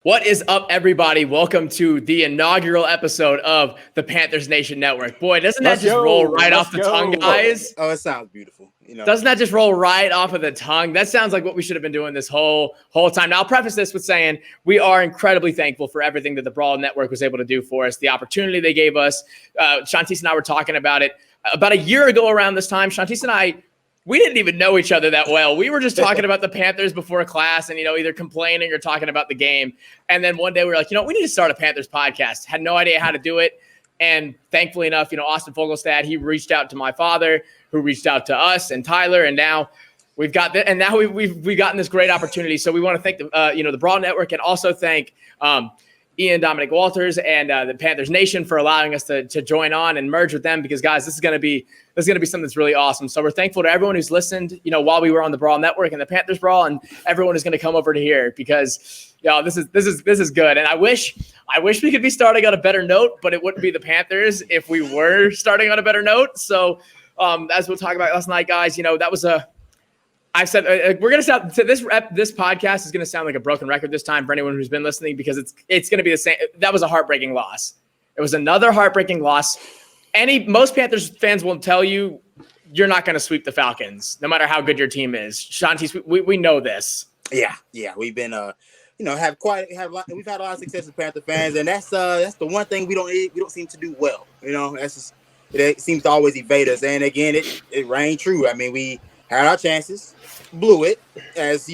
What is up, everybody? Welcome to the inaugural episode of the Panthers Nation Network. Boy, doesn't that just roll right off the tongue, guys? Oh, it sounds beautiful. Doesn't that just roll right off of the tongue? That sounds like what we should have been doing this whole time. Now, I'll preface this with saying we are incredibly thankful for everything that the Brawl Network was able to do for us, the opportunity they gave us. Shontis and I were talking about it about a year ago around this time. Shontis and I, we didn't even know each other that well. We were just talking about the Panthers before class and, either complaining or talking about the game. And then one day we were like, we need to start a Panthers podcast. Had no idea how to do it. And thankfully enough, Austin Fogelstad, he reached out to my father, who reached out to us and Tyler. And now we've got that. And now we've gotten this great opportunity. So we want to thank the Brawl Network, and also thank Ian Dominic Walters and the Panthers Nation for allowing us to join on and merge with them, because guys, this is going to be something that's really awesome. So we're thankful to everyone who's listened, while we were on the Brawl Network and the Panthers Brawl, and everyone is going to come over to here, because this is good. And I wish we could be starting on a better note, but it wouldn't be the Panthers if we were starting on a better note. So as we'll talk about last night, guys, that was I said we're going to sound – this podcast is going to sound like a broken record this time for anyone who's been listening, because it's going to be the same. That was a heartbreaking loss. It was another heartbreaking loss. Most Panthers fans will tell you you're not going to sweep the Falcons, no matter how good your team is. Shontis, we know this. Yeah. We've been we've had a lot of success as Panther fans, and that's the one thing we don't seem to do well. That's just, it seems to always evade us. And again, it rang true. I mean, we had our chances, blew it, as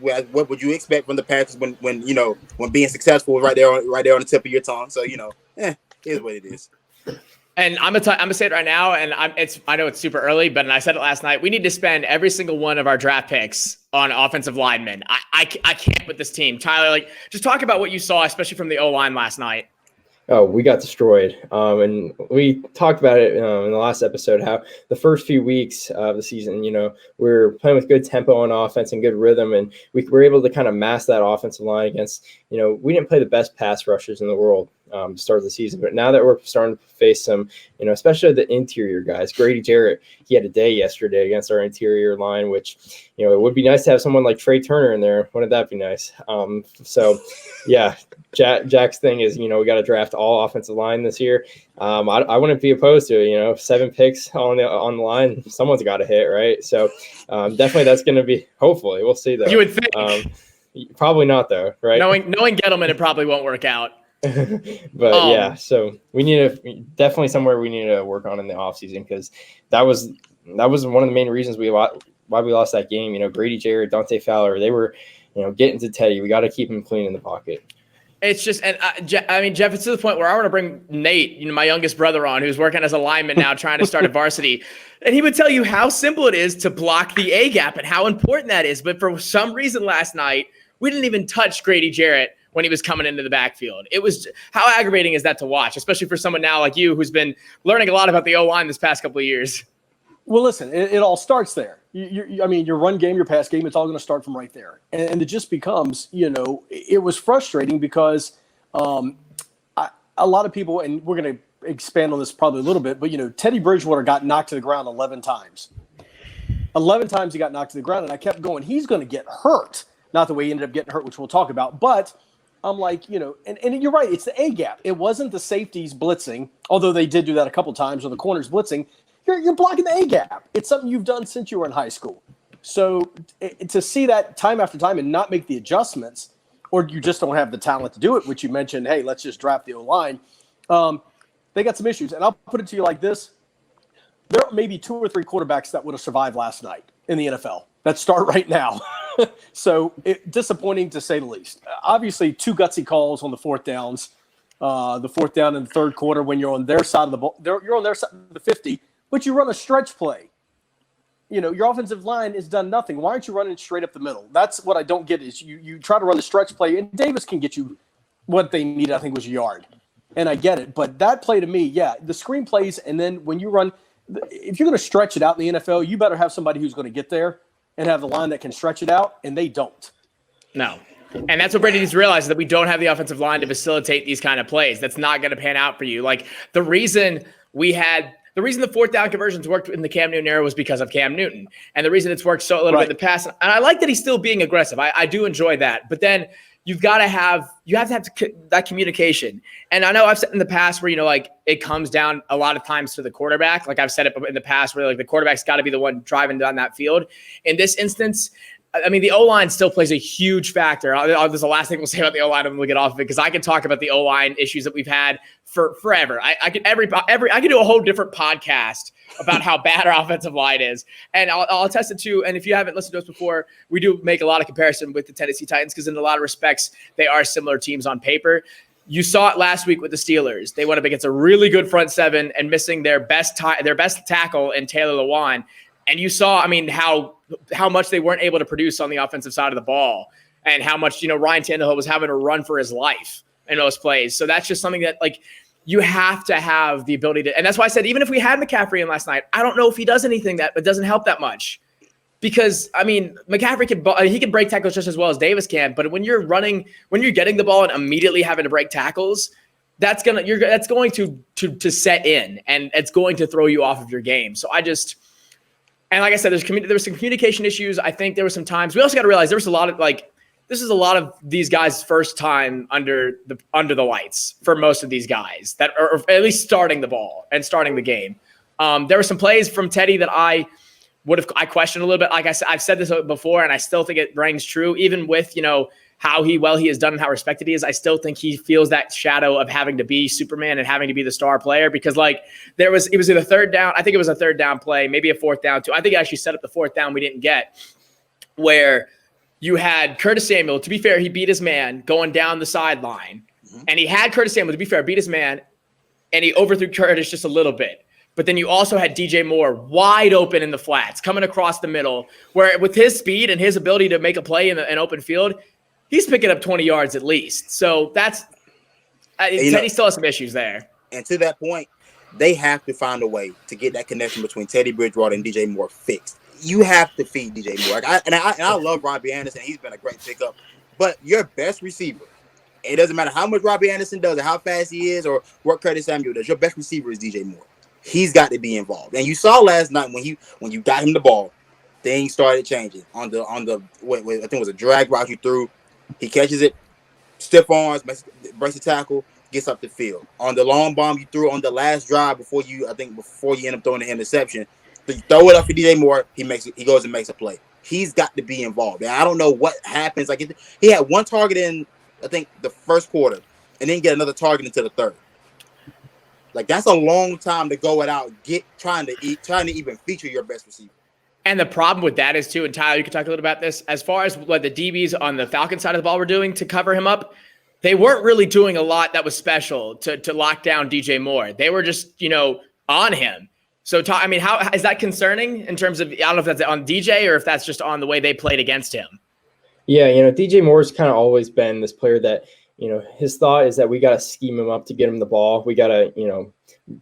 what would you expect from the Panthers when being successful right there on the tip of your tongue. So it is what it is. And I'm gonna say it right now, and I know it's super early, but I said it last night. We need to spend every single one of our draft picks on offensive linemen. I can't with this team. Tyler, just talk about what you saw, especially from the O-line last night. Oh, we got destroyed. And we talked about it in the last episode, how the first few weeks of the season, we were playing with good tempo on offense and good rhythm, and we were able to kind of mask that offensive line against, we didn't play the best pass rushers in the world to start the season. But now that we're starting to face some, especially the interior guys, Grady Jarrett, he had a day yesterday against our interior line, which, it would be nice to have someone like Trey Turner in there. Wouldn't that be nice? So, yeah, Jack's thing is, we got to draft all offensive line this year. I wouldn't be opposed to it. 7 picks on the line. Someone's got to hit, right? So definitely that's going to be, hopefully, we'll see though. You would think. Probably not though, right? Knowing Gettleman, it probably won't work out. But yeah, so we need to definitely somewhere we need to work on in the offseason, because that was one of the main reasons why we lost that game. Grady Jarrett, Dante Fowler, they were getting to Teddy. We got to keep him clean in the pocket. It's just, and Jeff, it's to the point where I want to bring Nate, my youngest brother, on, who's working as a lineman now, trying to start at varsity. And he would tell you how simple it is to block the A gap and how important that is. But for some reason last night, we didn't even touch Grady Jarrett when he was coming into the backfield. It was, how aggravating is that to watch, especially for someone now like you, who's been learning a lot about the O-line this past couple of years? Well, listen, it all starts there. Your run game, your pass game, it's all going to start from right there. And it just becomes, it was frustrating because a lot of people, and we're going to expand on this probably a little bit, but, Teddy Bridgewater got knocked to the ground 11 times. 11 times he got knocked to the ground, and I kept going, he's going to get hurt. Not the way he ended up getting hurt, which we'll talk about. But I'm like, and you're right, it's the A gap. It wasn't the safeties blitzing, although they did do that a couple times, or the corners blitzing. You're blocking the A gap. It's something you've done since you were in high school. So to see that time after time and not make the adjustments, or you just don't have the talent to do it, which you mentioned, hey, let's just draft the O-line. They got some issues. And I'll put it to you like this. There are maybe 2 or 3 quarterbacks that would have survived last night in the NFL that start right now. So disappointing to say the least. Obviously, 2 gutsy calls on the fourth downs. The fourth down in the third quarter when you're on their side of the ball. You're on their side of the 50, but you run a stretch play. Your offensive line has done nothing. Why aren't you running straight up the middle? That's what I don't get is you try to run the stretch play, and Davis can get you what they needed, I think, was a yard. And I get it. But that play to me, the screen plays, and then when you run – if you're going to stretch it out in the NFL, you better have somebody who's going to get there and have the line that can stretch it out, and they don't. No. And that's what Brady needs to realize, is that we don't have the offensive line to facilitate these kind of plays. That's not going to pan out for you. The reason the fourth down conversions worked in the Cam Newton era was because of Cam Newton. And the reason it's worked so a little bit in the past, and I like that he's still being aggressive. I do enjoy that. But then you have to have that communication. And I know I've said in the past where, like it comes down a lot of times to the quarterback. Like I've said it in the past where like the quarterback's got to be the one driving down that field. In this instance, I mean, the O-line still plays a huge factor. There's the last thing we'll say about the O-line, and we'll get off of it because I can talk about the O-line issues that we've had for forever. I could do a whole different podcast about how bad our offensive line is, and I'll attest it too. And if you haven't listened to us before, we do make a lot of comparison with the Tennessee Titans because in a lot of respects they are similar teams on paper. You saw it last week with the Steelers. They went up against a really good front seven and missing their best tackle in Taylor Lewan. And you saw, I mean, how much they weren't able to produce on the offensive side of the ball and how much, Ryan Tannehill was having to run for his life in those plays. So that's just something that, like, you have to have the ability to – and that's why I said even if we had McCaffrey in last night, I don't know if he does anything that it doesn't help that much. Because, I mean, McCaffrey can break tackles just as well as Davis can. But when you're getting the ball and immediately having to break tackles – that's going to set in, and it's going to throw you off of your game. So and like I said, there was some communication issues. I think there were some times. We also got to realize there was a lot of this is a lot of these guys' first time under the lights for most of these guys that are at least starting the ball and starting the game. There were some plays from Teddy that I questioned a little bit. Like I said, I've said this before, and I still think it rings true, even with how he has done and how respected he is. I still think he feels that shadow of having to be Superman and having to be the star player because it was either third down. I think it was a third down play, maybe a fourth down too. I think he actually set up the fourth down we didn't get where you had Curtis Samuel. To be fair, he beat his man going down the sideline and he had Curtis Samuel, to be fair, beat his man and he overthrew Curtis just a little bit. But then you also had DJ Moore wide open in the flats coming across the middle where with his speed and his ability to make a play in an open field, he's picking up 20 yards at least. So that's Teddy still has some issues there. And to that point, they have to find a way to get that connection between Teddy Bridgewater and DJ Moore fixed. You have to feed DJ Moore. I love Robbie Anderson. He's been a great pickup. But your best receiver, it doesn't matter how much Robbie Anderson does or how fast he is or what Curtis Samuel does, your best receiver is DJ Moore. He's got to be involved. And you saw last night when you got him the ball, things started changing. On the I think it was a drag route you threw. He catches it, stiff arms, breaks the tackle, gets up the field. On the long bomb you threw on the last drive before you end up throwing the interception, you throw it up for DJ Moore, he goes and makes a play. He's got to be involved. And I don't know what happens. He had one target in, I think, the first quarter, and then get another target into the third. That's a long time to go without trying to even feature your best receiver. And the problem with that is too, and Tyler, you can talk a little about this, as far as what the DBs on the Falcons side of the ball were doing to cover him up, they weren't really doing a lot that was special to lock down DJ Moore. They were just, on him. So, how is that concerning in terms of, I don't know if that's on DJ or if that's just on the way they played against him? Yeah, DJ Moore's kind of always been this player that, his thought is that we got to scheme him up to get him the ball. We got to,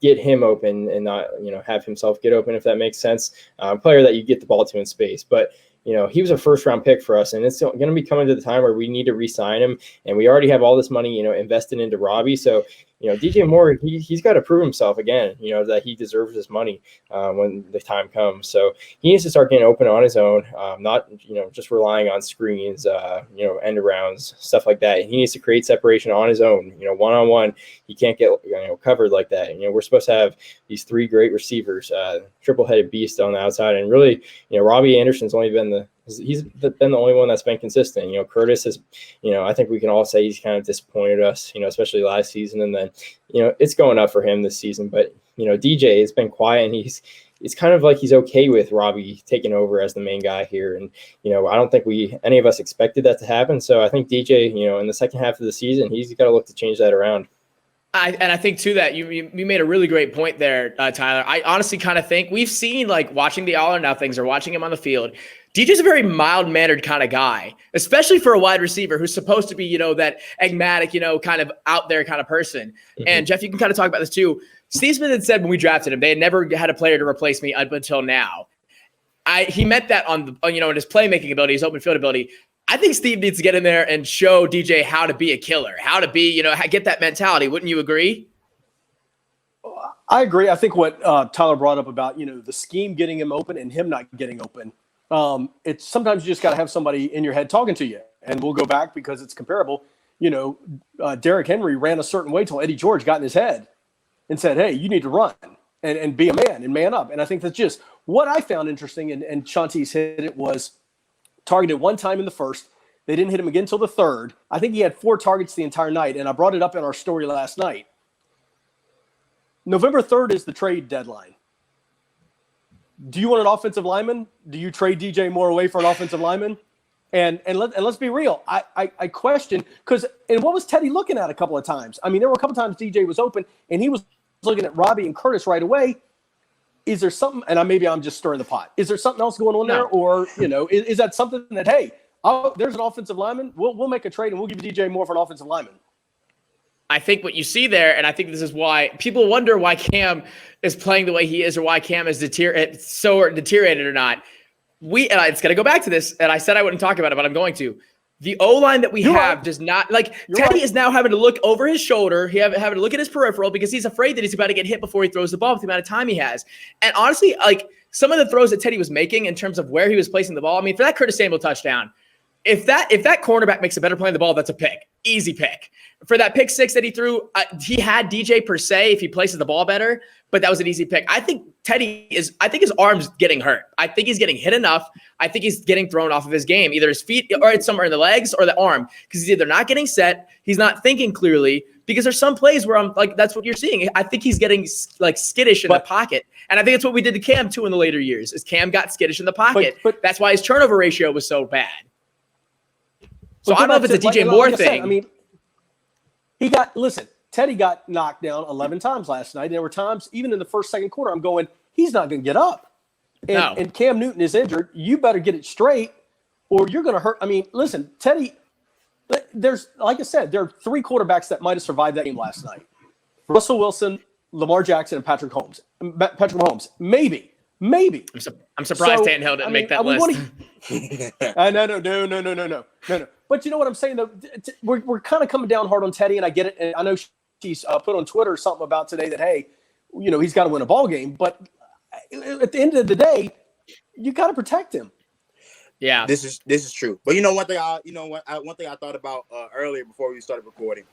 get him open and not, have himself get open, if that makes sense. Player that you get the ball to in space. But, he was a first-round pick for us, and it's going to be coming to the time where we need to re-sign him, and we already have all this money, invested into Robbie. So, DJ Moore, he's got to prove himself again, that he deserves his money when the time comes. So he needs to start getting open on his own, not, just relying on screens, end arounds, stuff like that. He needs to create separation on his own, one-on-one. He can't get, covered like that. We're supposed to have these three great receivers, triple-headed beast on the outside. And really, Robbie Anderson's only been he's been the only one that's been consistent. Curtis is, I think we can all say he's kind of disappointed us, especially last season. And then, it's going up for him this season. But, DJ has been quiet, and it's kind of like he's okay with Robbie taking over as the main guy here. And, I don't think any of us expected that to happen. So I think DJ, in the second half of the season, he's got to look to change that around. I think too that you made a really great point there, Tyler. I honestly kind of think we've seen, watching the All or Nothings or watching him on the field, DJ's a very mild-mannered kind of guy, especially for a wide receiver who's supposed to be, that enigmatic, kind of out there kind of person. Mm-hmm. And Jeff, you can kind of talk about this too. Steve Smith had said when we drafted him, they had never had a player to replace me up until now. He meant that on in his playmaking ability, his open field ability. I think Steve needs to get in there and show DJ how to be a killer, how to be, get that mentality. Wouldn't you agree? I agree. I think what Tyler brought up about, the scheme getting him open and him not getting open. It's sometimes you just got to have somebody in your head talking to you. and we'll go back because it's comparable. Derrick Henry ran a certain way till Eddie George got in his head and said, hey, you need to run and be a man and man up. And I think that's just what I found interesting, and Shontis hit it, was targeted one time in the first. They didn't hit him again until the third. I think he had 4 targets the entire night, and I brought it up in our story last night. November 3rd is the trade deadline. Do you want an offensive lineman? Do you trade DJ Moore away for an offensive lineman? And let's be real. I question, and what was Teddy looking at a couple of times? I mean, there were a couple of times DJ was open, and he was looking at Robbie and Curtis right away. Is there something, and maybe I'm just stirring the pot, is there something else going on there? Or, is that something that, hey, there's an offensive lineman, we'll make a trade and we'll give you DJ Moore for an offensive lineman? I think what you see there, and I think this is why people wonder why Cam is playing the way he is, or why Cam is deteriorated or not. It's going to go back to this, and I said I wouldn't talk about it, but I'm going to. The O-line that we have does not, Teddy is now having to look over his shoulder. Having to look at his peripheral because he's afraid that he's about to get hit before he throws the ball with the amount of time he has. And honestly, some of the throws that Teddy was making in terms of where he was placing the ball, I mean, for that Curtis Samuel touchdown, if that cornerback makes a better play on the ball, that's a pick. Easy pick. For that pick 6 that he threw, he had DJ per se if he places the ball better, but that was an easy pick. I think his arm's getting hurt. I think he's getting hit enough. I think he's getting thrown off of his game, either his feet or it's somewhere in the legs or the arm, because he's either not getting set, he's not thinking clearly, because there's some plays where I'm like, that's what you're seeing. I think he's getting skittish in the pocket. And I think it's what we did to Cam too in the later years, is Cam got skittish in the pocket. But that's why his turnover ratio was so bad. So I don't know if it's a DJ Moore thing. I mean, Teddy got knocked down 11 times last night. There were times, even in the first, second quarter, I'm going, he's not going to get up. And Cam Newton is injured. You better get it straight or you're going to hurt. I mean, listen, Teddy, like I said, there are 3 quarterbacks that might have survived that game last night. Russell Wilson, Lamar Jackson, and Patrick Mahomes. Maybe. I'm surprised Tannehill didn't make that list. No. But you know what I'm saying, though? We're kind of coming down hard on Teddy, and I get it. And I know she's put on Twitter something about today that, hey, he's got to win a ball game. But at the end of the day, you got to protect him. Yeah, this is true. But one thing I thought about earlier before we started recording,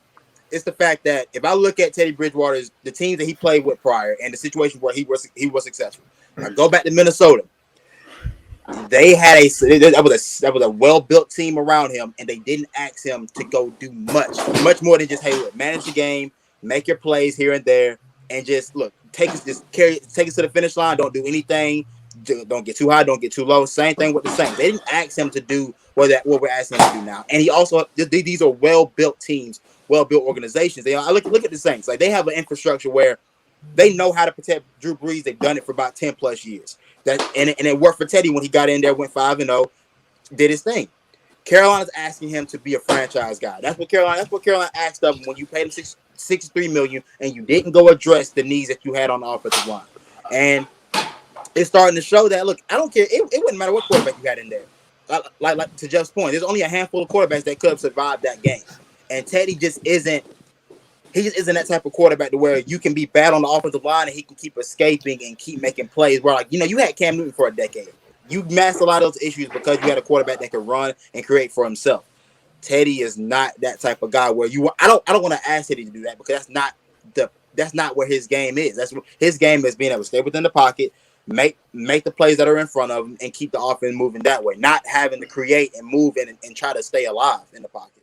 it's the fact that if I look at Teddy Bridgewater's the teams that he played with prior and the situation where he was successful. I go back to Minnesota. They had that was a well-built team around him, and they didn't ask him to go do much more than just, hey, look, manage the game, make your plays here and there, and just take us to the finish line. Don't do anything. Don't get too high. Don't get too low. Same thing with the Saints. They didn't ask him to do what we're asking him to do now. And he also, these are well-built teams, well-built organizations. I look at the Saints. They have an infrastructure where they know how to protect Drew Brees. They've done it for about 10 plus years. And it worked for Teddy when he got in there, went 5-0, did his thing. Carolina's asking him to be a franchise guy. That's what Carolina asked of him when you paid him $63 million and you didn't go address the needs that you had on the offensive line. And it's starting to show that, look, I don't care. It wouldn't matter what quarterback you had in there. Like to Jeff's point, there's only a handful of quarterbacks that could have survived that game. And Teddy just isn't that type of quarterback to where you can be bad on the offensive line and he can keep escaping and keep making plays. Where you had Cam Newton for a decade. You masked a lot of those issues because you had a quarterback that could run and create for himself. Teddy is not that type of guy where I don't want to ask Teddy to do that because that's not where his game is. That's what his game is, being able to stay within the pocket, make the plays that are in front of him, and keep the offense moving that way. Not having to create and move and try to stay alive in the pocket.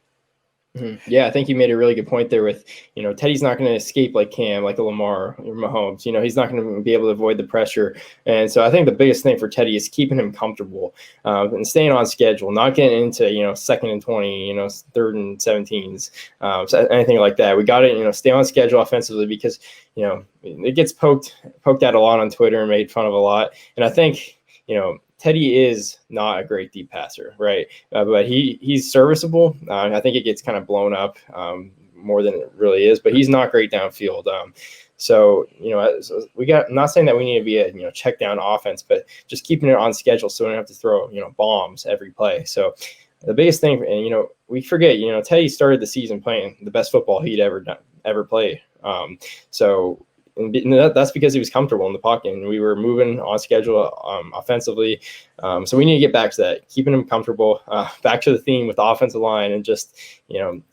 Mm-hmm. Yeah, I think you made a really good point there with, Teddy's not going to escape like Cam, like a Lamar or Mahomes. He's not going to be able to avoid the pressure. And so I think the biggest thing for Teddy is keeping him comfortable and staying on schedule, not getting into, 2nd and 20, 3rd and 17s, so anything like that. We got to, stay on schedule offensively because, it gets poked at a lot on Twitter and made fun of a lot. And I think, Teddy is not a great deep passer, right? But he's serviceable. I think it gets kind of blown up more than it really is, but he's not great downfield. So I'm not saying that we need to be a check down offense, but just keeping it on schedule so we don't have to throw bombs every play. So the biggest thing, and we forget, Teddy started the season playing the best football he'd ever play. So that's because he was comfortable in the pocket, and we were moving on schedule offensively. So we need to get back to that, keeping him comfortable, back to the theme with the offensive line, and just,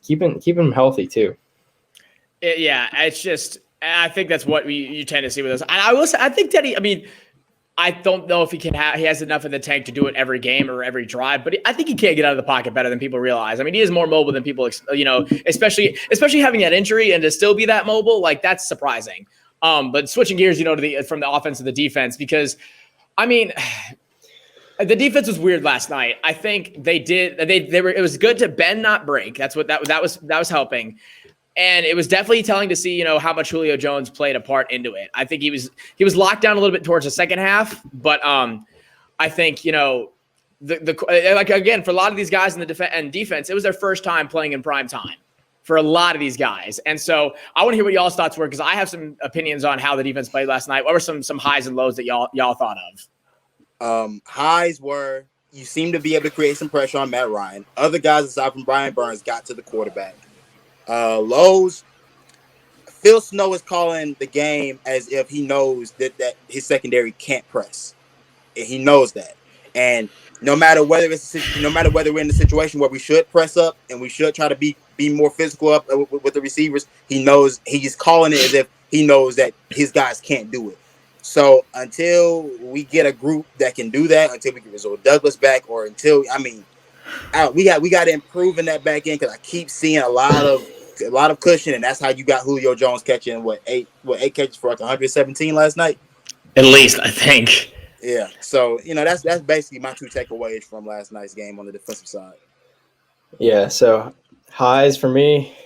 keeping him healthy too. It's just, I think that's what you tend to see with us. And I will say, I think Teddy, I mean, I don't know if he has enough in the tank to do it every game or every drive, but I think he can get out of the pocket better than people realize. I mean, he is more mobile than people, especially having that injury and to still be that mobile, like that's surprising. But switching gears, from the offense to the defense, because I mean, the defense was weird last night. I think it was good to bend, not break. That's what that was helping. And it was definitely telling to see, how much Julio Jones played a part into it. I think he was locked down a little bit towards the second half, but I think, like again, for a lot of these guys in the defense, it was their first time playing in prime time for a lot of these guys. And so I want to hear what y'all's thoughts were, because I have some opinions on how the defense played last night. What were some highs and lows that y'all thought of? Highs were, you seem to be able to create some pressure on Matt Ryan. Other guys aside from Brian Burns got to the quarterback. Lows, Phil Snow is calling the game as if he knows that his secondary can't press. He knows that. And no matter whether we're in the situation where we should press up and we should try to be more physical up with the receivers, he's calling it as if he knows that his guys can't do it. So until we get a group that can do that, until we can resort Douglas back, or we got to improve in that back end, because I keep seeing a lot of cushion, and that's how you got Julio Jones catching eight catches for like 117 last night, at least, I think. Yeah, so that's basically my two takeaways from last night's game on the defensive side. Yeah, so highs for me,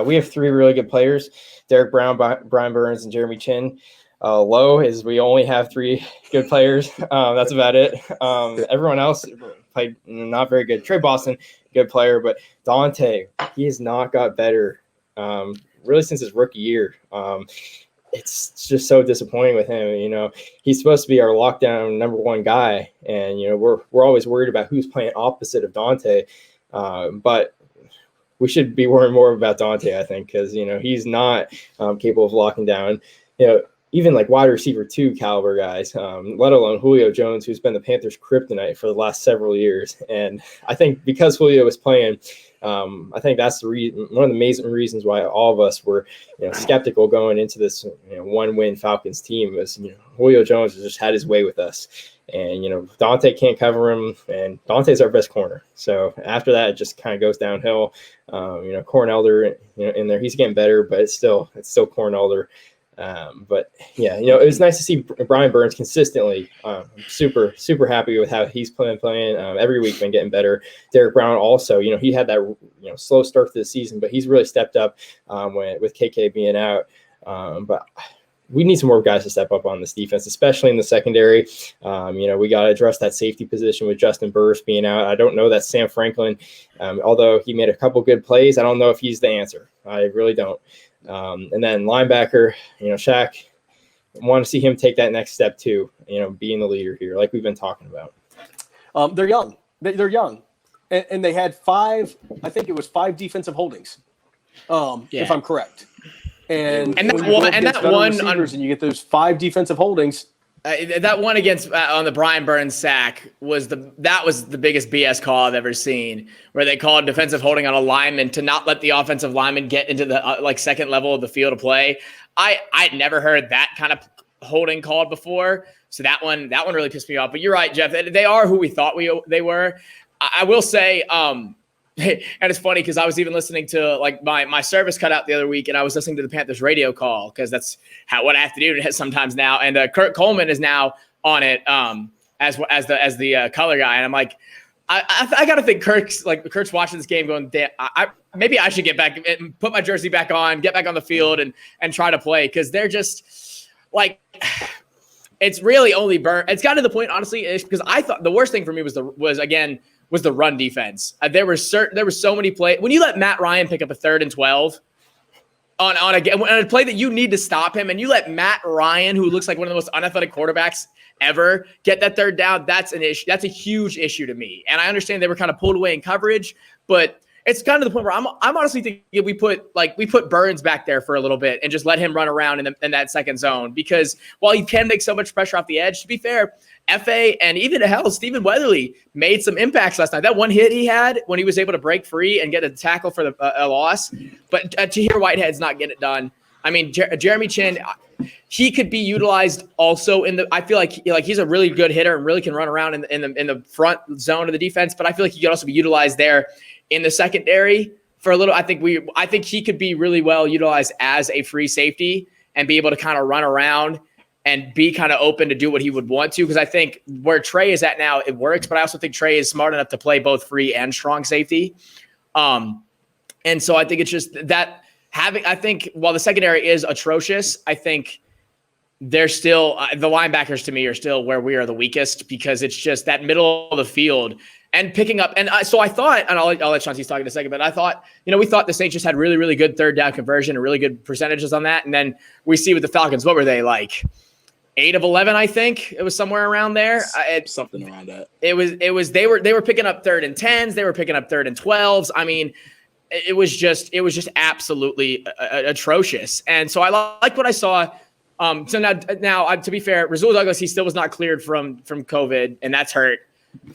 we have three really good players: Derek Brown, Brian Burns, and Jeremy Chin. Low is we only have three good players. That's about it. Everyone else played not very good. Trey Boston, good player, but Dante, he has not got better really since his rookie year. It's just so disappointing with him. He's supposed to be our lockdown number one guy, and we're always worried about who's playing opposite of Dante. But we should be worrying more about Dante, I think, because he's not capable of locking down. Even like wide receiver 2 caliber guys, let alone Julio Jones, who's been the Panthers' kryptonite for the last several years. And I think because Julio was playing, I think that's one of the amazing reasons why all of us were, skeptical going into this, one-win Falcons team was, Julio Jones just had his way with us. And, Dante can't cover him, and Dante's our best corner. So after that, it just kind of goes downhill. Cornelder, in there, he's getting better, but it's still Cornelder. But yeah, it was nice to see Brian Burns consistently. Super, super happy with how he's playing every week, been getting better. Derek Brown also, he had that, slow start to the season, but he's really stepped up with KK being out. But we need some more guys to step up on this defense, especially in the secondary. We got to address that safety position with Justin Burris being out. I don't know that Sam Franklin, although he made a couple good plays, I don't know if he's the answer. I really don't. And then linebacker, Shaq, want to see him take that next step too, being the leader here, like we've been talking about. They're young. They're young. And they had 5 defensive holdings, if I'm correct. And that one and you get those 5 defensive holdings. That one against on the Brian Burns sack was the biggest BS call I've ever seen, where they called defensive holding on a lineman to not let the offensive lineman get into the second level of the field of play. I'd never heard that kind of holding called before, so that one really pissed me off. But you're right, Jeff. They are who we thought they were. I will say, and it's funny because I was even listening to my service cut out the other week, and I was listening to the Panthers radio call because that's what I have to do sometimes now. And Kurt Coleman is now on it as the color guy, and I'm like, I got to think Kurt's watching this game going, damn, maybe I should get back and put my jersey back on, get back on the field and try to play, because they're just it's really only burn. It's gotten to the point, honestly, because I thought the worst thing for me was the run defense. There were so many plays. When you let Matt Ryan pick up a 3rd and 12 on a play that you need to stop him, and you let Matt Ryan, who looks like one of the most unathletic quarterbacks ever, get that 3rd down, that's an issue. That's a huge issue to me. And I understand they were kind of pulled away in coverage, but it's kind of the point where I'm honestly thinking we put Burns back there for a little bit and just let him run around in that second zone, because while he can make so much pressure off the edge, to be fair, FA and even Stephen Weatherly made some impacts last night. That one hit he had when he was able to break free and get a tackle for a loss, but Tahir Whitehead's not getting it done. I mean, Jeremy Chin, he could be utilized also I feel like he's a really good hitter and really can run around in the front zone of the defense, but I feel like he could also be utilized there in the secondary for a little. I think he could be really well utilized as a free safety and be able to kind of run around and be kind of open to do what he would want to. Because I think where Trey is at now, it works, but I also think Trey is smart enough to play both free and strong safety. And so I think it's just that I think while the secondary is atrocious, I think they're still the linebackers to me are still where we are the weakest, because it's just that middle of the field and picking up. And so I thought, and I'll let Shontis talk in a second, but I thought, we thought the Saints just had really, really good third down conversion and really good percentages on that. And then we see with the Falcons, what were they, like 8 of 11? I think it was somewhere around there. Something around that. They were picking up 3rd and 10s. They were picking up 3rd and 12s. I mean, it was just absolutely atrocious. And so I liked what I saw. So now to be fair, Rasul Douglas, he still was not cleared from COVID, and that's hurt.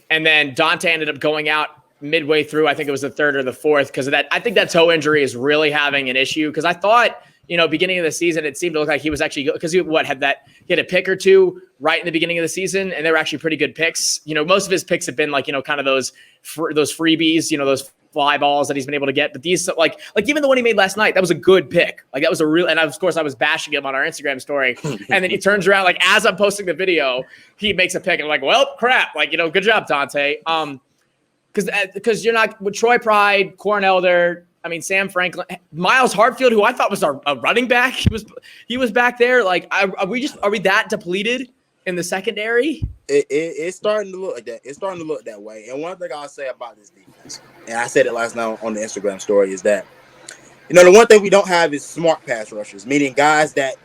And then Dante ended up going out midway through. I think it was the 3rd or the 4th because of that. I think that toe injury is really having an issue, because I thought, beginning of the season, it seemed to look like he was actually, because he had a pick or two right in the beginning of the season, and they were actually pretty good picks. Most of his picks have been like, kind of those freebies, those fly balls that he's been able to get. But these, like even the one he made last night, that was a good pick. Like that was a real, and of course I was bashing him on our Instagram story. And then he turns around, like as I'm posting the video, he makes a pick, and I'm like, well, crap. Like, good job, Dante. Because you're not with Troy Pride, Corn Elder, Sam Franklin, Miles Hartfield, who I thought was a running back. He was back there. Like, are we that depleted in the secondary? It's starting to look like that. It's starting to look that way. And one thing I'll say about this defense, and I said it last night on the Instagram story, is that, the one thing we don't have is smart pass rushers, meaning guys that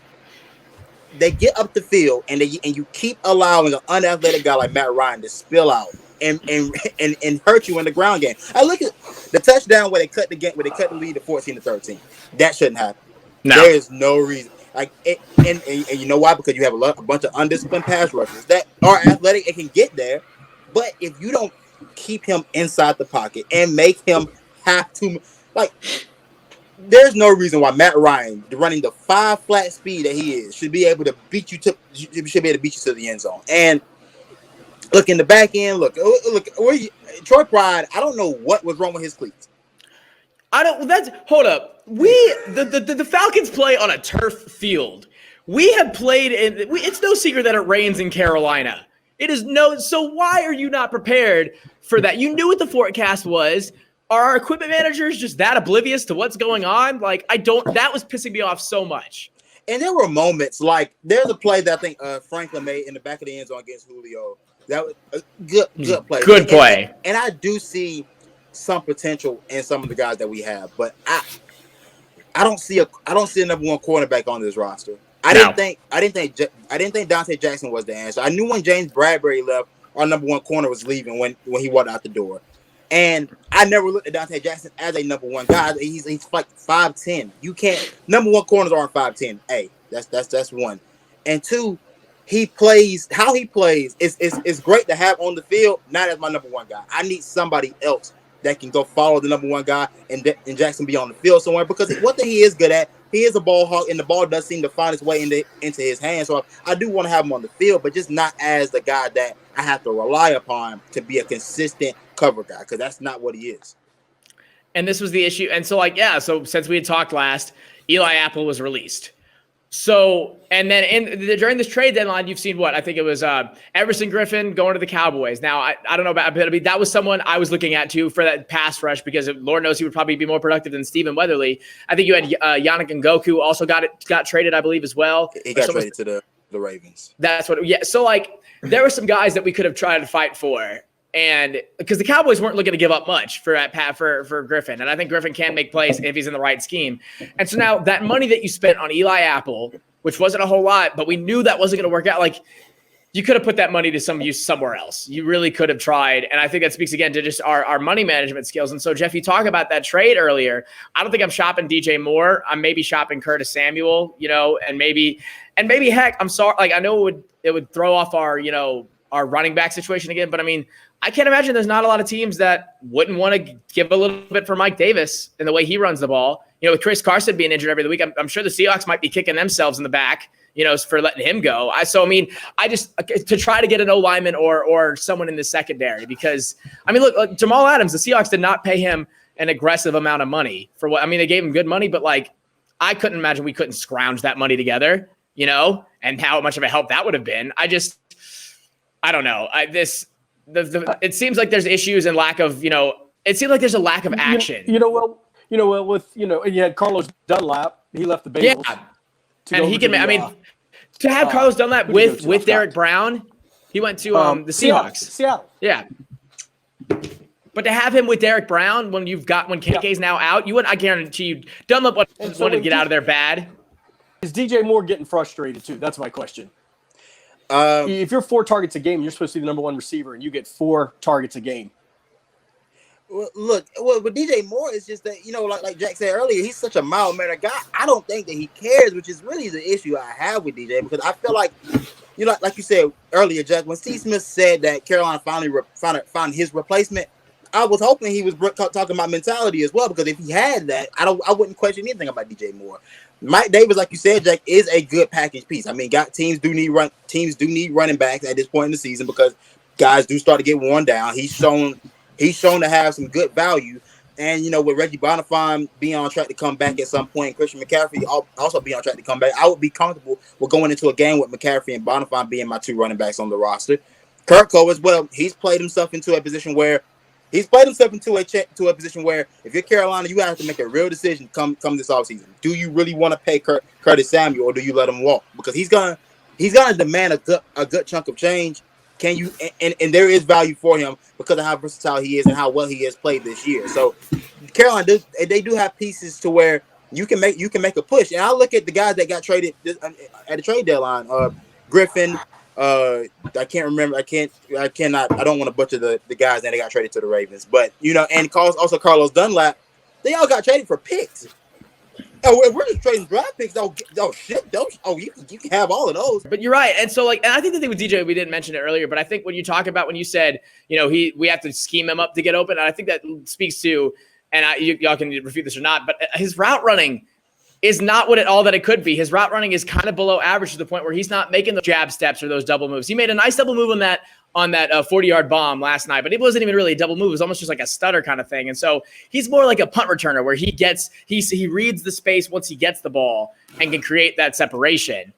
they get up the field and you keep allowing an unathletic guy like Matt Ryan to spill out and hurt you in the ground game. I look at the touchdown where they cut the lead to 14-13. That shouldn't happen. No. There is no reason. Like, and you know why? Because you have a bunch of undisciplined pass rushers that are athletic and can get there, but if you don't keep him inside the pocket and make him have to, like, there's no reason why Matt Ryan, running the 5 flat speed that he is, should be able to beat you to the end zone. And look in the back end. Look, Troy Pride. I don't know what was wrong with his cleats. Hold up. The Falcons play on a turf field. We have played it's no secret that it rains in Carolina. So why are you not prepared for that? You knew what the forecast was. Are our equipment managers just that oblivious to what's going on? Like, that was pissing me off so much. And there were moments, like there's a play that I think Franklin made in the back of the end zone against Julio. That was a good play. Good play. And I do see some potential in some of the guys that we have, but I don't see a number one cornerback on this roster. I didn't think Dante Jackson was the answer. I knew when James Bradbury left, our number one corner was leaving when he walked out the door. And I never looked at Dante Jackson as a number one guy. He's like 5'10". You can't, number one corners aren't 5'10". Hey, that's one. And two, how he plays is great to have on the field, not as my number one guy. I need somebody else that can go follow the number one guy and Jackson be on the field somewhere, because one thing he is good at, he is a ball hawk, and the ball does seem to find its way into his hands. So I do want to have him on the field, but just not as the guy that I have to rely upon to be a consistent cover guy, because that's not what he is. And this was the issue. And so, so since we had talked last, Eli Apple was released. So, and then during this trade deadline, you've seen what? I think it was Everson Griffin going to the Cowboys. Now, I don't know about it. That was someone I was looking at, too, for that pass rush, because Lord knows he would probably be more productive than Stephen Weatherly. I think you had Yannick Ngakoue also got traded, I believe, as well. He got traded to the Ravens. That's what – yeah. So, there were some guys that we could have tried to fight for. And because the Cowboys weren't looking to give up much for Griffin. And I think Griffin can make plays if he's in the right scheme. And so now that money that you spent on Eli Apple, which wasn't a whole lot, but we knew that wasn't going to work out. Like, you could have put that money to some use somewhere else. You really could have tried. And I think that speaks again to just our money management skills. And so, Jeff, you talk about that trade earlier. I don't think I'm shopping DJ Moore. I'm maybe shopping Curtis Samuel, and maybe heck, I'm sorry. Like, I know it would throw off our running back situation again, but I mean, I can't imagine there's not a lot of teams that wouldn't want to give a little bit for Mike Davis and the way he runs the ball. With Chris Carson being injured every week, I'm sure the Seahawks might be kicking themselves in the back, for letting him go. I just to try to get an O lineman or someone in the secondary, because look, Jamal Adams, the Seahawks did not pay him an aggressive amount of money for they gave him good money, but I couldn't imagine we couldn't scrounge that money together, and how much of a help that would have been. I don't know. It seems like there's issues and lack of, it seems like there's a lack of action. With and you had Carlos Dunlap, he left the Bengals. Yeah. And he can, to have Carlos Dunlap with Derek Brown, he went to the Seahawks. Seattle. Yeah. But to have him with Derek Brown when KK's now out, I guarantee you Dunlap wanted to get out of there bad. Is DJ Moore getting frustrated too? That's my question. If you're 4 targets a game, you're supposed to be the number 1 receiver, and you get 4 targets a game. Well, look, with DJ Moore, it's just that, like Jack said earlier, he's such a mild-mannered guy. I don't think that he cares, which is really the issue I have with DJ, because I feel like, like you said earlier, Jack, when Steve Smith said that Carolina finally found his replacement, I was hoping he was talking about mentality as well, because if he had that, I wouldn't question anything about DJ Moore. Mike Davis, like you said, Jack, is a good package piece. Teams do need running backs at this point in the season, because guys do start to get worn down. He's shown to have some good value. And, with Reggie Bonifant being on track to come back at some point, Christian McCaffrey also being on track to come back, I would be comfortable with going into a game with McCaffrey and Bonifant being my 2 running backs on the roster. Kirko as well, he's played himself into a position where if you're Carolina, you have to make a real decision come this offseason. Do you really want to pay Curtis Samuel, or do you let him walk? Because he's gonna demand a good chunk of change. Can you? And there is value for him because of how versatile he is and how well he has played this year. So Carolina, they do have pieces to where you can make a push. And I look at the guys that got traded at the trade deadline. Griffin. I can't remember. I cannot. I don't want to butcher the guys that got traded to the Ravens. But and also Carlos Dunlap. They all got traded for picks. Oh, we're just trading draft picks. You can have all of those. But you're right. And so and I think the thing with DJ, we didn't mention it earlier, but I think when you talk about when you said, we have to scheme him up to get open, and I think that speaks to, and y'all can refute this or not, but his route running is not all that it could be. His route running is kind of below average to the point where he's not making the jab steps or those double moves. He made a nice double move on that 40-yard bomb last night, but it wasn't even really a double move. It was almost just like a stutter kind of thing. And so he's more like a punt returner where he reads the space once he gets the ball and can create that separation.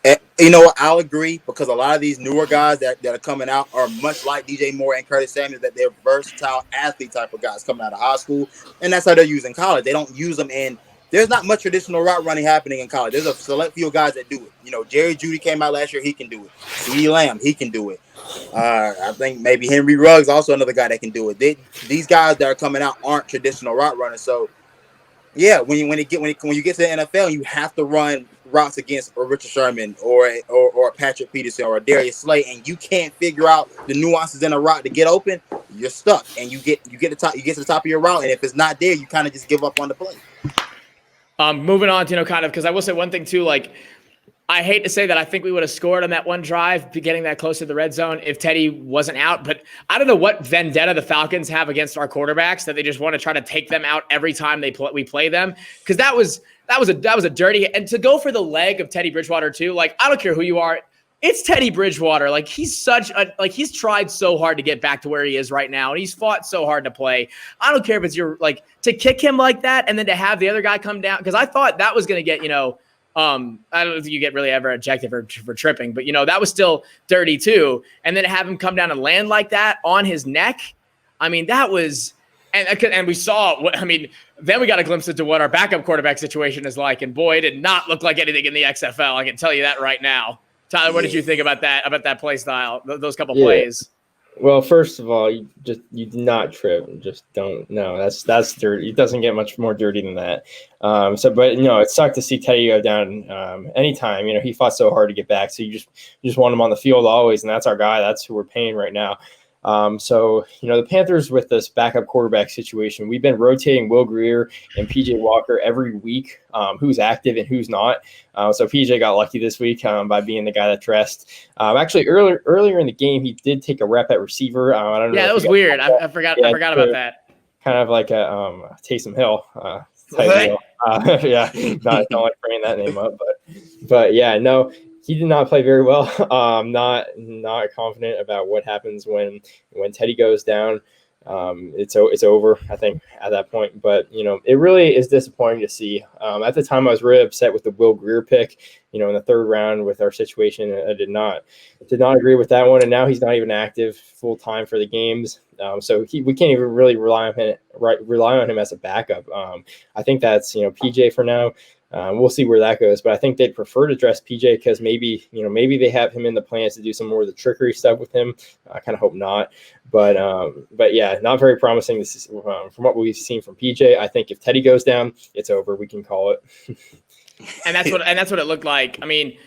And, what? I'll agree, because a lot of these newer guys that are coming out are much like DJ Moore and Curtis Samuel, that they're versatile athlete type of guys coming out of high school. And that's how they're using college. They don't use them in. There's not much traditional route running happening in college. There's a select few guys that do it. Jerry Jeudy came out last year. He can do it. CeeDee Lamb, he can do it. I think maybe Henry Ruggs, also another guy that can do it. These guys that are coming out aren't traditional route runners. So, yeah, when you get to the NFL, you have to run routes against a Richard Sherman or a Patrick Peterson or a Darius Slay, and you can't figure out the nuances in a route to get open. You're stuck, and you get to the top of your route, and if it's not there, you kind of just give up on the play. Moving on to, because I will say one thing too, I hate to say that I think we would have scored on that one drive, getting that close to the red zone if Teddy wasn't out. But I don't know what vendetta the Falcons have against our quarterbacks, that they just want to try to take them out every time we play them. Because that was a dirty, and to go for the leg of Teddy Bridgewater too. I don't care who you are. It's Teddy Bridgewater. He's he's tried so hard to get back to where he is right now, and he's fought so hard to play. I don't care if it's to kick him like that and then to have the other guy come down, because I thought that was going to get, I don't think you get really ever ejected for tripping, but that was still dirty too. And then to have him come down and land like that on his neck, that was, and we saw then we got a glimpse into what our backup quarterback situation is like, and boy, it did not look like anything in the XFL. I can tell you that right now. Tyler, what did you think about that play style, those couple plays? Well, first of all, you do not trip. Just don't. No, that's dirty. It doesn't get much more dirty than that. But it sucked to see Teddy go down. Anytime, he fought so hard to get back. So you just want him on the field always, and that's our guy. That's who we're paying right now. The Panthers with this backup quarterback situation, we've been rotating Will Grier and PJ Walker every week, who's active and who's not. So PJ got lucky this week by being the guy that dressed. Actually, earlier in the game, he did take a rep at receiver. I don't know. Yeah, that was weird. I forgot about that. Kind of like a Taysom Hill type deal. Don't like bringing that name up, but yeah, no. He did not play very well. Not confident about what happens when Teddy goes down. It's over, I think, at that point. But it really is disappointing to see. At the time, I was really upset with the Will Grier pick. In the third round with our situation, I did not agree with that one. And now he's not even active full time for the games. So we can't even really rely on him as a backup. I think that's PJ for now. We'll see where that goes, but I think they'd prefer to dress PJ because maybe they have him in the plans to do some more of the trickery stuff with him. I kind of hope not, but yeah, not very promising. This is from what we've seen from PJ. I think if Teddy goes down, it's over. We can call it. and that's what it looked like. I mean,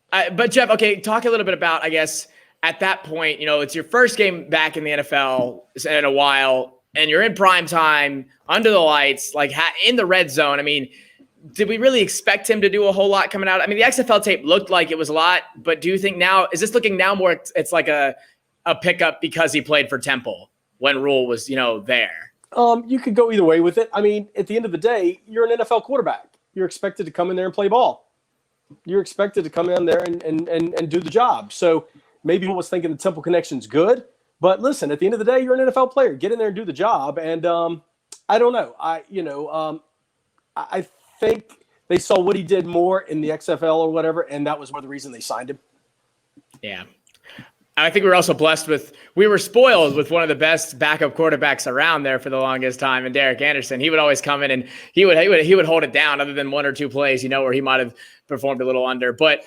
but Jeff, okay, talk a little bit about, I guess, at that point, it's your first game back in the NFL in a while, and you're in prime time under the lights, like in the red zone. I mean, did we really expect him to do a whole lot coming out? I mean, the XFL tape looked like it was a lot, but do you think now, is this looking now more, it's like a pickup because he played for Temple when Rule was, there? You could go either way with it. I mean, at the end of the day, you're an NFL quarterback. You're expected to come in there and play ball. You're expected to come in there and do the job. So maybe he was thinking the Temple connection's good, but listen, at the end of the day, you're an NFL player. Get in there and do the job. And I don't know. I think they saw what he did more in the XFL or whatever, and that was one of the reason they signed him. Yeah. I think we were also we were spoiled with one of the best backup quarterbacks around there for the longest time, and Derek Anderson. He would always come in and he would hold it down, other than one or two plays, where he might have performed a little under. But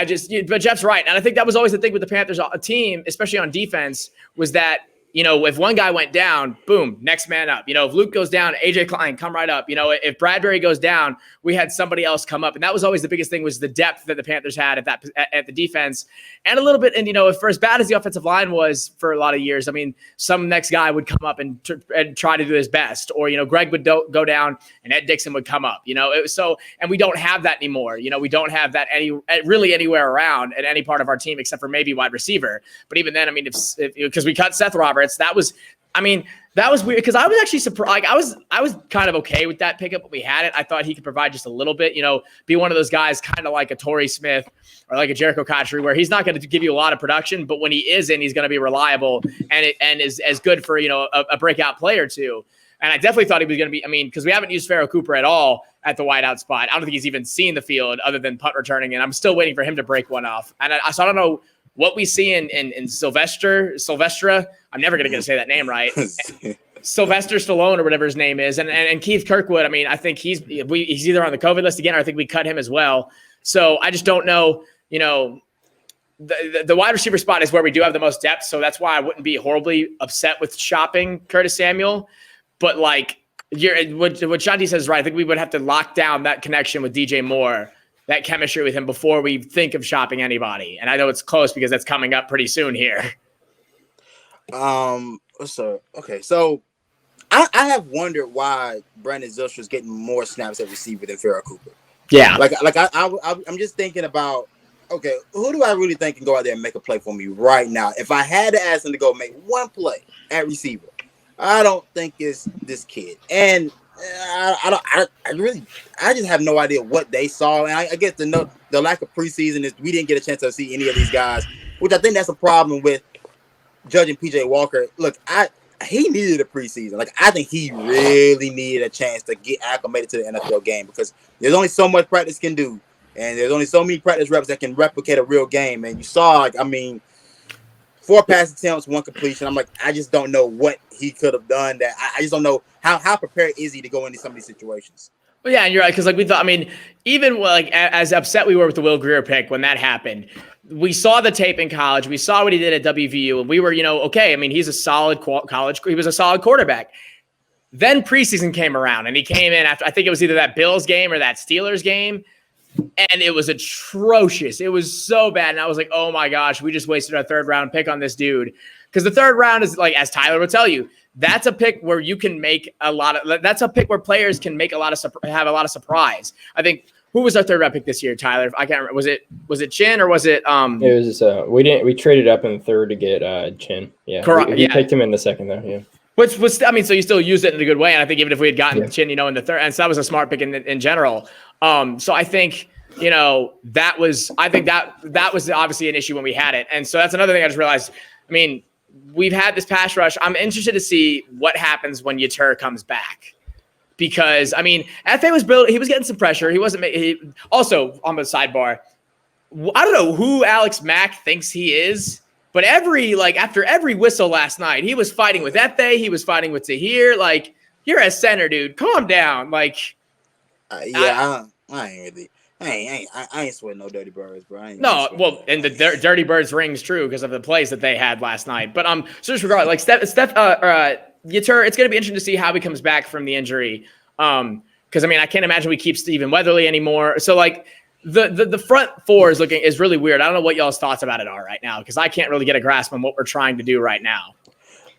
Jeff's right, and I think that was always the thing with the Panthers team, especially on defense, was that if one guy went down, boom, next man up. If Luke goes down, AJ Klein, come right up. If Bradbury goes down, we had somebody else come up. And that was always the biggest thing, was the depth that the Panthers had at the defense. And a little bit, and if for as bad as the offensive line was for a lot of years, I mean, some next guy would come up and try to do his best. Or, Greg would go down and Ed Dixon would come up. It was and we don't have that anymore. We don't have that really anywhere around at any part of our team except for maybe wide receiver. But even then, I mean, because we cut Seth Roberts, that was weird, because I was actually surprised. I was kind of okay with that pickup when we had it. I thought he could provide just a little bit, be one of those guys kind of like a Torrey Smith or like a Jericho Cotchery, where he's not going to give you a lot of production, but when he is in, he's going to be reliable and is as good for, a breakout player too. And I definitely thought he was going to be, because we haven't used Pharaoh Cooper at all at the wideout spot. I don't think he's even seen the field other than punt returning, and I'm still waiting for him to break one off. And so I don't know what we see in Sylvestra. I'm never going to say that name right. Sylvester Stallone or whatever his name is. And Keith Kirkwood, I think he's either on the COVID list again, or I think we cut him as well. So I just don't know, the wide receiver spot is where we do have the most depth. So that's why I wouldn't be horribly upset with shopping Curtis Samuel. But what Shontis says is right. I think we would have to lock down that connection with DJ Moore, that chemistry with him, before we think of shopping anybody. And I know it's close because that's coming up pretty soon here. So I have wondered why Brandon Zylstra is getting more snaps at receiver than Pharaoh Cooper. Yeah. I'm just thinking about, okay, who do I really think can go out there and make a play for me right now? If I had to ask him to go make one play at receiver, I don't think it's this kid. And I just have no idea what they saw. And I guess the lack of preseason is we didn't get a chance to see any of these guys, which I think that's a problem with judging PJ Walker. Look, he needed a preseason. I think he really needed a chance to get acclimated to the NFL game, because there's only so much practice can do, and there's only so many practice reps that can replicate a real game. And you saw, 4 pass attempts, 1 completion. I just don't know what he could have done. That I just don't know how prepared is he to go into some of these situations. Well, yeah, and you're right, because like we thought, I mean, even like as upset we were with the Will Grier pick when that happened, we saw the tape in college, we saw what he did at WVU, and we were, okay. I mean, he's a solid he was a solid quarterback. Then preseason came around, and he came in after, I think it was either that Bills game or that Steelers game, and it was atrocious. It was so bad, and I was like, oh my gosh, we just wasted our third round pick on this dude. Because the third round is, like, as Tyler would tell you, that's a pick where you can make that's a pick where players can make have a lot of surprise. I think, who was our third round pick this year, Tyler? I can't remember. Was it Chin or was it? It was we traded up in the third to get Chin. Yeah, correct. We picked him in the second though. Yeah. Which was, I mean, so you still used it in a good way. And I think even if we had gotten Chin, in the third, and so that was a smart pick in general. So I think, that was obviously an issue when we had it. And so that's another thing I just realized. I mean, we've had this pass rush. I'm interested to see what happens when Yetur comes back. Because, I mean, FA was built, he was getting some pressure. He wasn't, also on the sidebar, I don't know who Alex Mack thinks he is. But after every whistle last night, he was fighting with Efe. He was fighting with Tahir. Like, you're a center, dude. Calm down. Like, I ain't sweating no dirty birds, bro. And the dirty birds rings true because of the plays that they had last night. But so just regard, like Yetur, it's going to be interesting to see how he comes back from the injury. Because I mean, I can't imagine we keep Stephen Weatherly anymore. So like. The front four is really weird. I don't know what y'all's thoughts about it are right now, because I can't really get a grasp on what we're trying to do right now.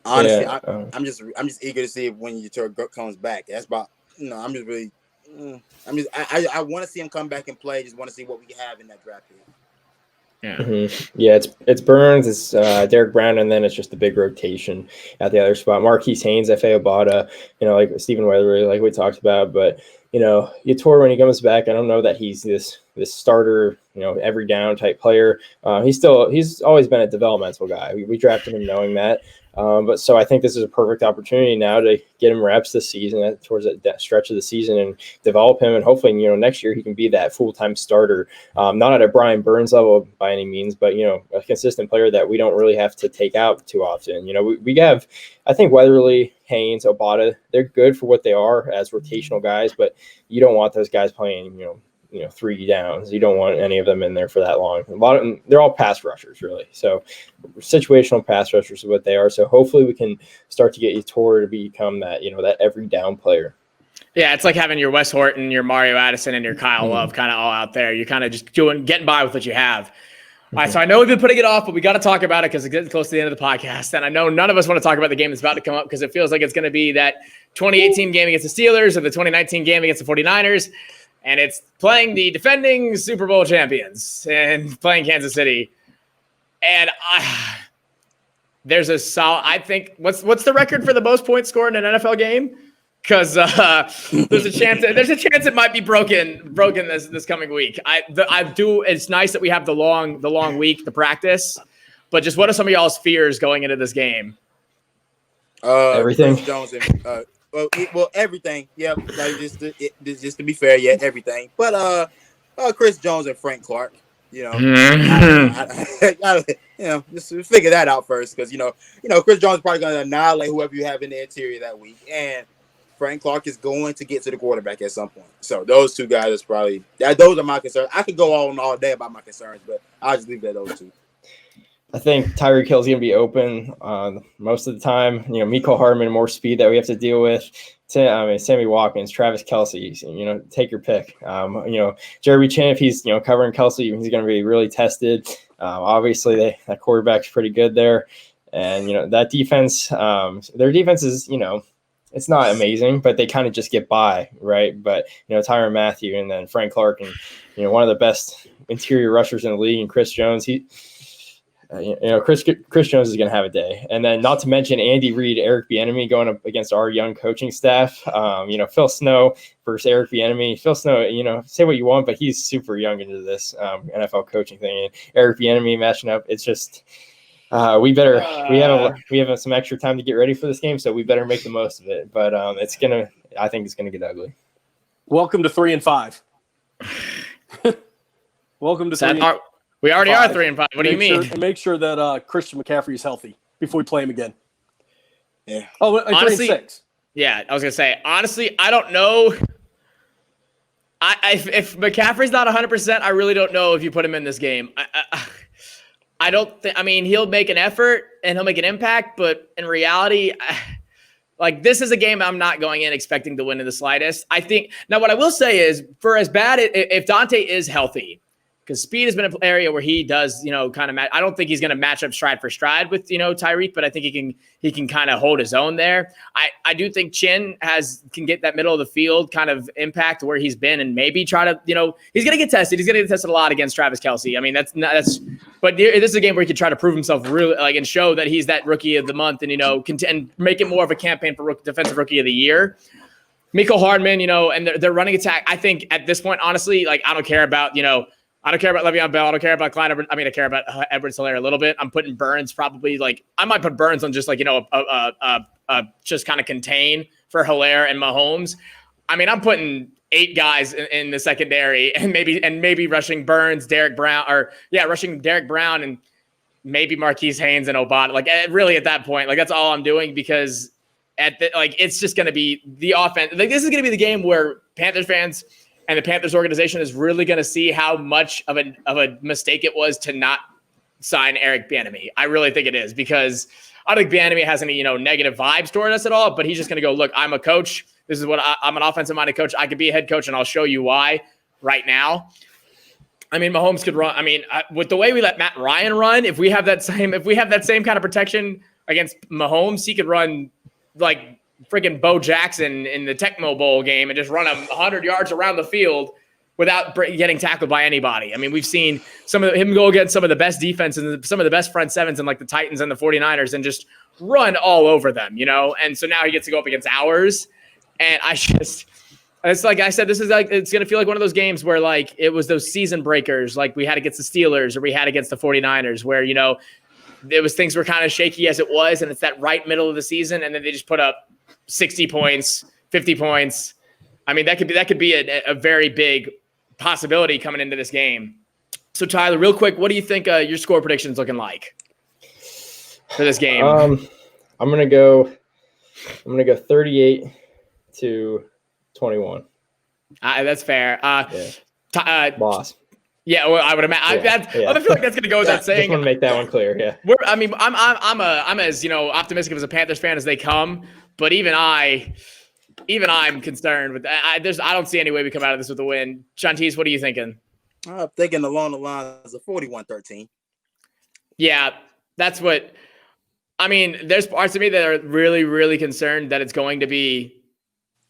Honestly, I'm just eager to see when Yetur comes back. That's about I'm just really I want to see him come back and play. Just want to see what we have in that draft pick. Yeah, yeah. It's Burns, it's Derek Brown, and then it's just the big rotation at the other spot. Marquise Haynes, F.A. Obata, like Stephen Weatherly, like we talked about, but. Yetur, when he comes back, I don't know that he's this starter, every down type player. He's always been a developmental guy. We drafted him knowing that. But so I think this is a perfect opportunity now to get him reps this season towards that stretch of the season and develop him. And hopefully, next year he can be that full-time starter, not at a Brian Burns level by any means, but, a consistent player that we don't really have to take out too often. We have, I think, Weatherly, Haynes, Obata, they're good for what they are as rotational guys, but you don't want those guys playing, 3 downs. You don't want any of them in there for that long. A lot of them, they're all pass rushers, really. So situational pass rushers is what they are. So hopefully we can start to get Yetur to become that, that every down player. Yeah, it's like having your Wes Horton, your Mario Addison, and your Kyle Love kind of all out there. You're kind of just getting by with what you have. All right, so I know we've been putting it off, but we got to talk about it because it's getting close to the end of the podcast. And I know none of us want to talk about the game that's about to come up because it feels like it's going to be that 2018 game against the Steelers or the 2019 game against the 49ers. And it's playing the defending Super Bowl champions and playing Kansas City. And there's a solid, I think, what's the record for the most points scored in an NFL game? Because there's a chance it might be broken this coming week. It's nice that we have the long week to practice, but just what are some of y'all's fears going into this game? Everything. Chris Jones and, well, everything. Yeah, like just to be fair, yeah, everything. But Chris Jones and Frank Clark. Just figure that out first, because Chris Jones is probably going to annihilate whoever you have in the interior that week, and Frank Clark is going to get to the quarterback at some point. So those two guys is probably those are my concerns. I could go on all day about my concerns, but I'll just leave it at those two. I think Tyreek Hill's going to be open most of the time. Mecole Hardman, more speed that we have to deal with. Sammy Watkins, Travis Kelce, take your pick. Jeremy Chin, if he's, covering Kelce, he's going to be really tested. Obviously, that quarterback's pretty good there. And, that defense, their defense is, it's not amazing, but they kind of just get by, right? But, Tyrann Mathieu and then Frank Clark and, one of the best interior rushers in the league, and Chris Jones, Chris Jones is going to have a day. And then not to mention Andy Reid, Eric Bieniemy going up against our young coaching staff. Phil Snow versus Eric Bieniemy. Phil Snow, say what you want, but he's super young into this NFL coaching thing. And Eric Bieniemy matching up, it's just we have some extra time to get ready for this game, so we better make the most of it. But I think it's going to get ugly. Welcome to 3-5. Welcome to 3. We already are 3-5. What do you mean? Make sure that Christian McCaffrey is healthy before we play him again. Yeah. Oh, honestly, 3-6. Yeah, I was gonna say honestly, I don't know. If McCaffrey's not 100%, I really don't know if you put him in this game. I don't think. I mean, he'll make an effort and he'll make an impact, but in reality, like this is a game I'm not going in expecting to win in the slightest. I think now what I will say is, for as bad if Dante is healthy, because speed has been an area where he does, kind of match. I don't think he's going to match up stride for stride with, Tyreek, but I think he can kind of hold his own there. I do think Chin can get that middle of the field kind of impact where he's been and maybe try to, he's going to get tested. He's going to get tested a lot against Travis Kelce. I mean, but this is a game where he can try to prove himself really and show that he's that rookie of the month and, and make it more of a campaign for defensive rookie of the year. Mecole Hardman, and their running attack. I think at this point, honestly, I don't care about, I don't care about Le'Veon Bell. I don't care about Clyde Edwards. I mean, I care about Edwards-Helaire a little bit. I'm putting Burns probably I might put Burns on just just kind of contain for Helaire and Mahomes. I mean, I'm putting 8 guys in the secondary and maybe rushing Burns, rushing Derek Brown and maybe Marquise Haynes and Obata. Really at that point, that's all I'm doing because it's just going to be the offense. This is going to be the game where Panthers fans and the Panthers organization is really going to see how much of a mistake it was to not sign Eric Bieniemy. I really think it is because I don't think Bieniemy has any, negative vibes toward us at all, but he's just going to go, look, I'm a coach. This is what I'm an offensive-minded coach. I could be a head coach, and I'll show you why right now. I mean, Mahomes could run. I mean, with the way we let Matt Ryan run, if we have that same kind of protection against Mahomes, he could run freaking Bo Jackson in the Tecmo Bowl game and just run 100 yards around the field without getting tackled by anybody. I mean, we've seen him go against some of the best defenses and some of the best front sevens in the Titans and the 49ers and just run all over them, And so now he gets to go up against ours. And it's like I said, this is it's going to feel like one of those games where it was those season breakers we had against the Steelers or we had against the 49ers where, it was things were kind of shaky as it was. And it's that right middle of the season. And then they just put up 60 points, 50 points. I mean, that could be a very big possibility coming into this game. So Tyler, real quick, what do you think your score prediction's looking like for this game? I'm gonna go 38-21. That's fair. Loss. Yeah, well, I would imagine. I feel like that's going to go without saying. Just want to make that one clear. Yeah. I'm as optimistic as a Panthers fan as they come, but even I'm concerned with. I don't see any way we come out of this with a win. Shontis, what are you thinking? I'm thinking along the lines of 41-13. Yeah, that's what. I mean, there's parts of me that are really, really concerned that it's going to be.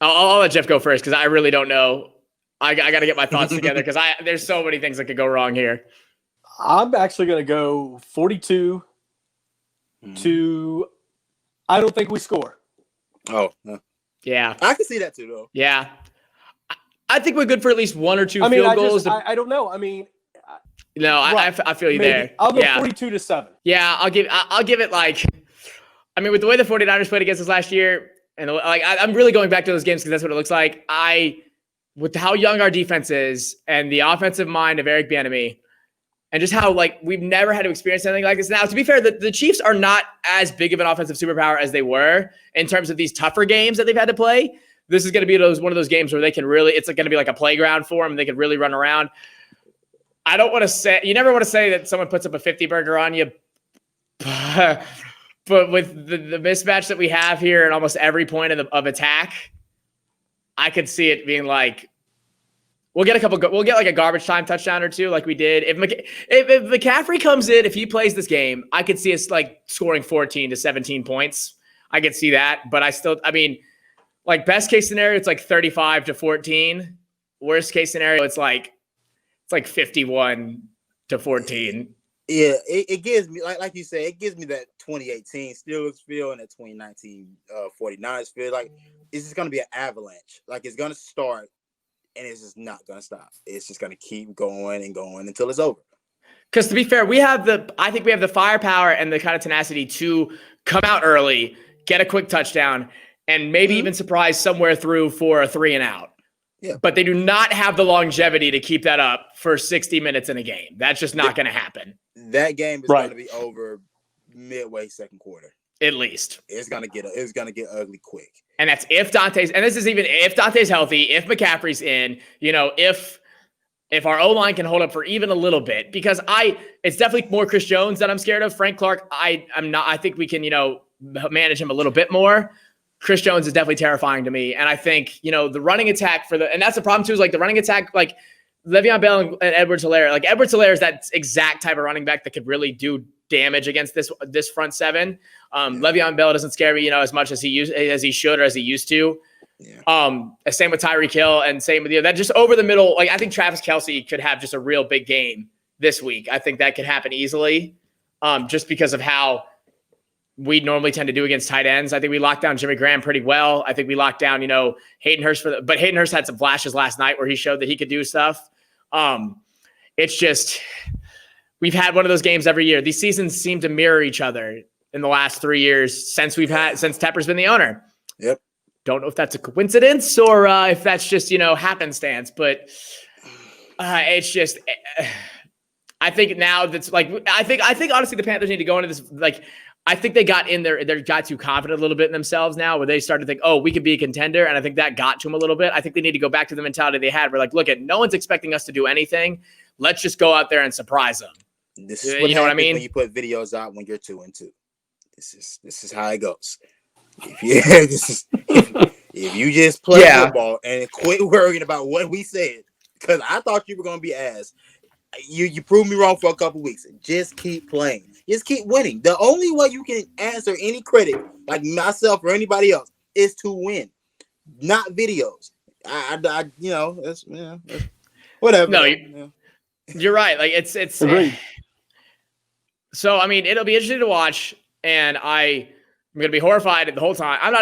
I'll let Jeff go first because I really don't know. I got to get my thoughts together because there's so many things that could go wrong here. I'm actually going to go 42 to I don't think we score. Oh. Yeah. I can see that too, though. Yeah. I think we're good for at least 1 or 2 field goals. I don't know. I mean. No, right. I feel you maybe. There. I'll go 42-7. Yeah, I'll give it I mean, with the way the 49ers played against us last year, and I'm really going back to those games because that's what it looks like. With how young our defense is and the offensive mind of Eric Bieniemy and just how we've never had to experience anything like this. Now, to be fair, the Chiefs are not as big of an offensive superpower as they were in terms of these tougher games that they've had to play. This is going to be one of those games where they can really, it's going to be like a playground for them. They can really run around. I don't want to say, you never want to say that someone puts up a 50 burger on you, but with the mismatch that we have here at almost every point of attack, I could see it being we'll get a garbage time touchdown or 2 like we did. If McCaffrey comes in, if he plays this game, I could see us scoring 14 to 17 points. I could see that, but best case scenario, it's 35 to 14. Worst case scenario, it's 51 to 14. Yeah, it gives me, like you said, it gives me that 2018 Steelers feel and that 2019 49ers feel. It's just going to be an avalanche. It's going to start, and it's just not going to stop. It's just going to keep going and going until it's over. Because to be fair, I think we have the firepower and the kind of tenacity to come out early, get a quick touchdown, and maybe even surprise somewhere through for a 3-and-out. Yeah. But they do not have the longevity to keep that up for 60 minutes in a game. That's just not going to happen. That game is going to be over midway second quarter. at least. It's gonna get ugly quick. And that's if this is even if Dante's healthy, if McCaffrey's in, if our O-line can hold up for even a little bit, because it's definitely more Chris Jones that I'm scared of. Frank Clark, I'm not. I think we can, manage him a little bit more. Chris Jones is definitely terrifying to me. And I think, the running attack and that's the problem too, is like the running attack, like Le'Veon Bell and Edwards-Helaire. Like Edwards-Helaire is that exact type of running back that could really do damage against this front seven. Le'Veon Bell doesn't scare me, as much as he should or as he used to. Yeah. Same with Tyreek Hill and same with that just over the middle. Like I think Travis Kelce could have just a real big game this week. I think that could happen easily, just because of how we normally tend to do against tight ends. I think we locked down Jimmy Graham pretty well. I think we locked down, Hayden Hurst but Hayden Hurst had some flashes last night where he showed that he could do stuff. It's just we've had one of those games every year. These seasons seem to mirror each other in the last 3 years since Tepper's been the owner. Yep. Don't know if that's a coincidence or if that's just, happenstance, but it's just, I think now that's like, I think honestly the Panthers need to go into this, like, I think they got in there, they got too confident a little bit in themselves now where they started to think, oh, we could be a contender. And I think that got to them a little bit. I think they need to go back to the mentality they had. We're like, look, no one's expecting us to do anything. Let's just go out there and surprise them. This is what I mean? When you put videos out when you're 2-2. This is how it goes. If you just play football and quit worrying about what we said, because I thought you were going to be ass. You proved me wrong for a couple weeks. Just keep playing. Just keep winning. The only way you can answer any critic, like myself or anybody else, is to win, not videos. That's whatever. No, you're right. Like it's. Agreed. So I mean, it'll be interesting to watch, and I'm going to be horrified the whole time. I'm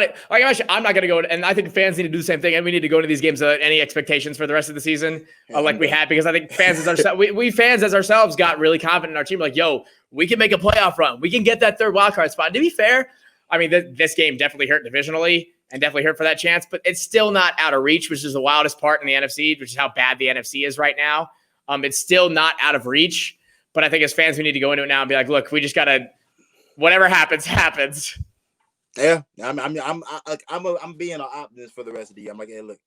not going to go, and I think fans need to do the same thing, and we need to go into these games without any expectations for the rest of the season, like we had, because I think fans we fans as ourselves got really confident in our team. Like, yo, we can make a playoff run. We can get that third wild card spot. To be fair, I mean, this game definitely hurt divisionally and definitely hurt for that chance, but it's still not out of reach, which is the wildest part in the NFC, which is how bad the NFC is right now. It's still not out of reach, but I think as fans, we need to go into it now and be like, look, we just got to, whatever happens, happens. Yeah, I'm being an optimist for the rest of the year. I'm like, hey, look,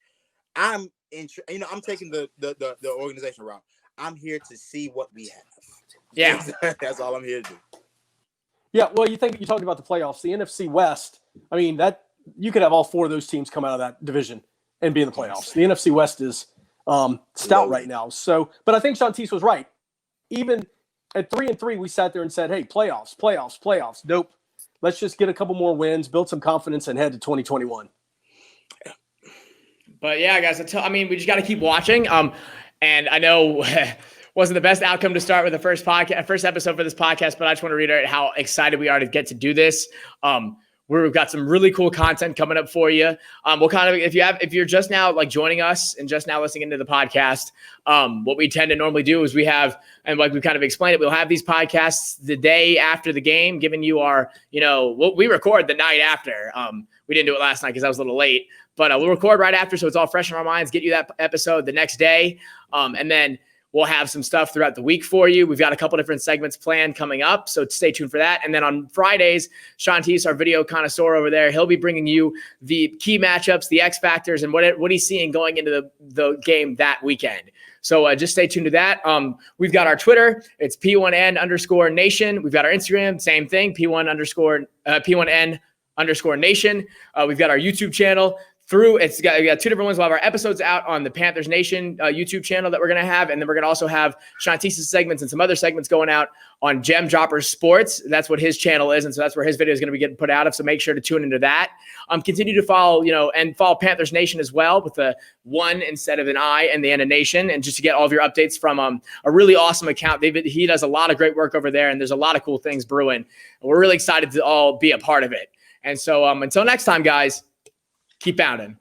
I'm taking the organization route. I'm here to see what we have. Yeah, that's all I'm here to do. Yeah, well, you talked about the playoffs, the NFC West. I mean, that you could have all four of those teams come out of that division and be in the playoffs. The NFC West is stout right now. So, but I think Shontis was right. Even at 3-3, we sat there and said, hey, playoffs. Nope. Let's just get a couple more wins, build some confidence, and head to 2021. But yeah, guys, we just got to keep watching. And I know wasn't the best outcome to start with the first episode for this podcast, but I just want to reiterate how excited we are to get to do this. We've got some really cool content coming up for you. We'll kind of, if you're just now like joining us and just now listening into the podcast, what we tend to normally do is we have, and like we kind of explained it, we'll have these podcasts the day after the game, giving you our, what we record the night after. We didn't do it last night because I was a little late, but we'll record right after, so it's all fresh in our minds. Get you that episode the next day, and then we'll have some stuff throughout the week for you. We've got a couple different segments planned coming up, so stay tuned for that. And then on Fridays, Shontis, our video connoisseur over there, he'll be bringing you the key matchups, the X factors, and what he's seeing going into the game that weekend. So just stay tuned to that. We've got our Twitter. It's P1N_Nation. We've got our Instagram, same thing, P1N_Nation. We've got our YouTube channel. We got two different ones. We'll have our episodes out on the Panthers Nation YouTube channel that we're going to have. And then we're going to also have Shontis' segments and some other segments going out on Gem Droppers Sports. That's what his channel is. And so that's where his video is going to be getting put out of. So make sure to tune into that. Continue to follow, and follow Panthers Nation as well, with the 1 instead of an I and the N of Nation. And just to get all of your updates from a really awesome account. He does a lot of great work over there, and there's a lot of cool things brewing. And we're really excited to all be a part of it. And so until next time, guys, keep pounding.